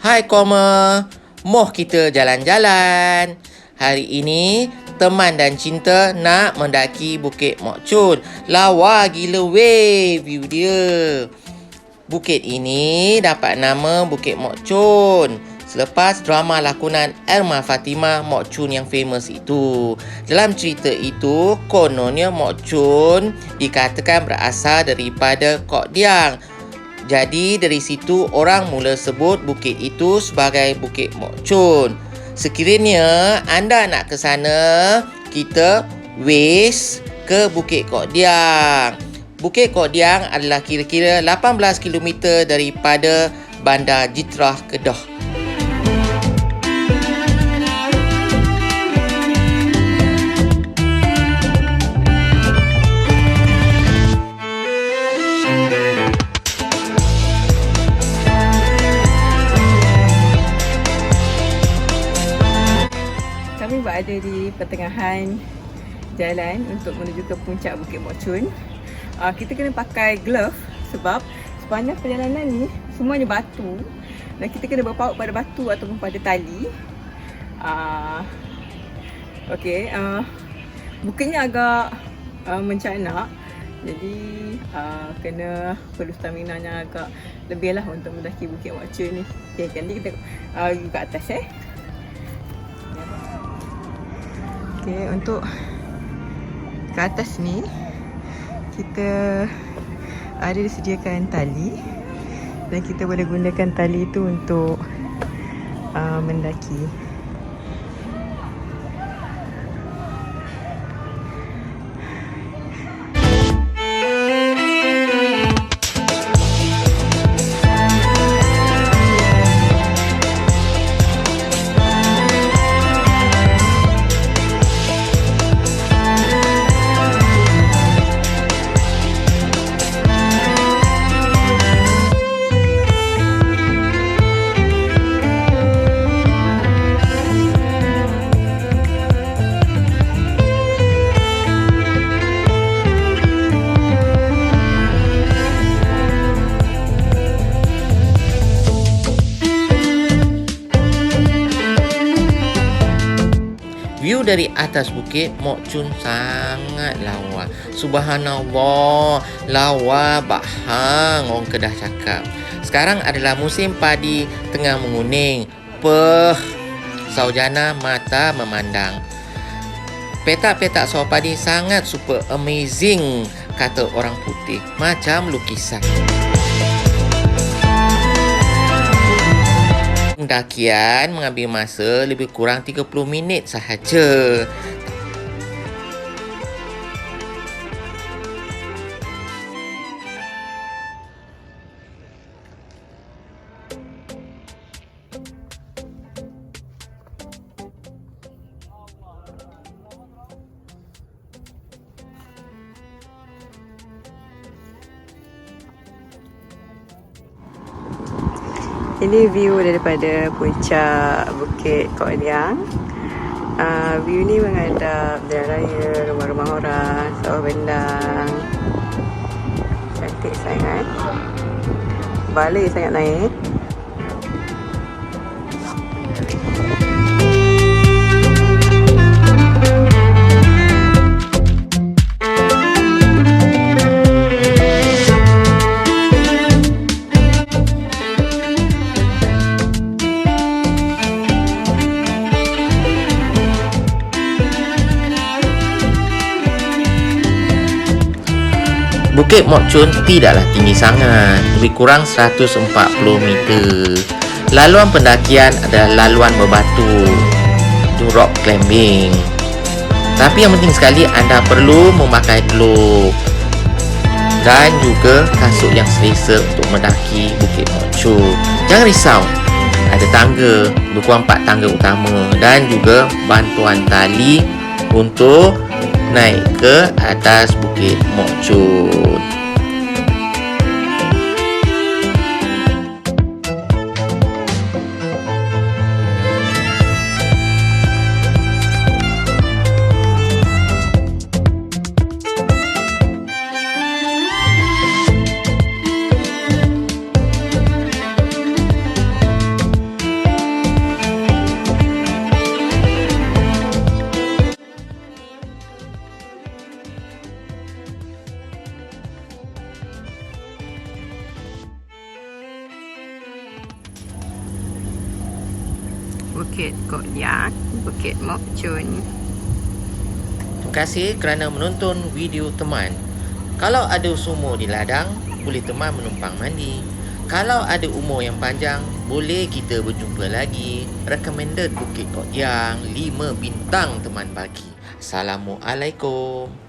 Hai Koma, moh kita jalan-jalan. Hari ini, teman dan cinta nak mendaki Bukit Mok Chun. Lawa gila weh view dia. Bukit ini dapat nama Bukit Mok Chun selepas drama lakonan Erma Fatimah Mok Chun yang famous itu. Dalam cerita itu, kononnya Mok Chun dikatakan berasal daripada Kok Diang. Jadi dari situ orang mula sebut bukit itu sebagai Bukit Mok Chun. Sekiranya anda nak ke sana, kita waste ke Bukit Kok Diang. Bukit Kok Diang adalah kira-kira 18 km daripada Bandar Jitra Kedah. Kami berada di pertengahan jalan untuk menuju ke puncak Bukit Mok Chun. Kita kena pakai glove sebab sepanjang perjalanan ni semuanya batu dan kita kena berpaut pada batu ataupun pada tali. Bukitnya agak mencanak, jadi perlu stamina yang agak lebih lah untuk mendaki Bukit Mok Chun ni. Okay, nanti kita pergi ke atas Okay, untuk ke atas ni kita ada disediakan tali dan kita boleh gunakan tali itu untuk mendaki. View dari atas Bukit Mok Chun sangat lawa. Subhanallah, lawa bahang orang Kedah cakap. Sekarang adalah musim padi tengah menguning. Saujana mata memandang. Petak-petak sawah padi sangat super amazing, kata orang putih. Macam lukisan. Pendakian mengambil masa lebih kurang 30 minit sahaja. Ini view daripada puncak Bukit Kok Diang. View ni menghadap jalan raya, rumah-rumah orang, sawah bendang. Cantik sangat. Balai sangat naik. Bukit Mok Chun tidaklah tinggi sangat, lebih kurang 140 meter. Laluan pendakian adalah laluan berbatu, itu rock climbing. Tapi yang penting sekali anda perlu memakai glove dan juga kasut yang selesa untuk mendaki Bukit Mok Chun. Jangan risau, ada tangga, lebih kurang 4 tangga utama dan juga bantuan tali untuk naik ke atas Bukit Mok Chun. Bukit Kok Yak, Bukit Mok Chun. Terima kasih kerana menonton video teman. Kalau ada sumur di ladang, boleh teman menumpang mandi. Kalau ada umur yang panjang, boleh kita berjumpa lagi. Recommended Bukit Kok Yang 5 bintang teman bagi. Assalamualaikum.